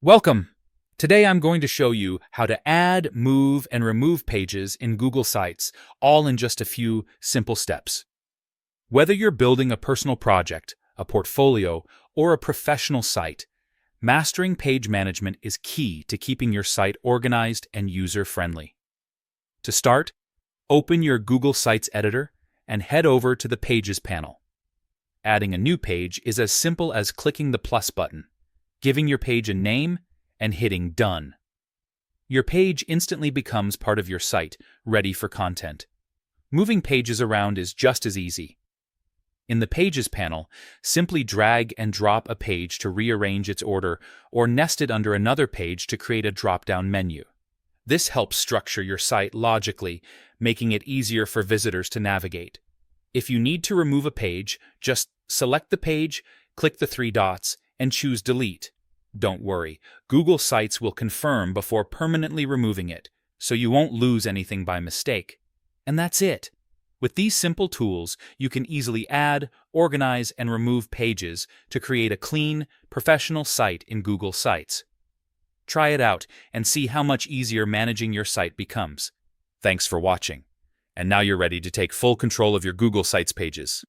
Welcome! Today I'm going to show you how to add, move, and remove pages in Google Sites, all in just a few simple steps. Whether you're building a personal project, a portfolio, or a professional site, mastering page management is key to keeping your site organized and user-friendly. To start, open your Google Sites editor and head over to the Pages panel. Adding a new page is as simple as clicking the plus button, giving your page a name, and hitting Done. Your page instantly becomes part of your site, ready for content. Moving pages around is just as easy. In the Pages panel, simply drag and drop a page to rearrange its order or nest it under another page to create a drop-down menu. This helps structure your site logically, making it easier for visitors to navigate. If you need to remove a page, just select the page, click the three dots, and choose Delete. Don't worry, Google Sites will confirm before permanently removing it, so you won't lose anything by mistake. And that's it. With these simple tools, you can easily add, organize, and remove pages to create a clean, professional site in Google Sites. Try it out and see how much easier managing your site becomes. Thanks for watching. And now you're ready to take full control of your Google Sites pages.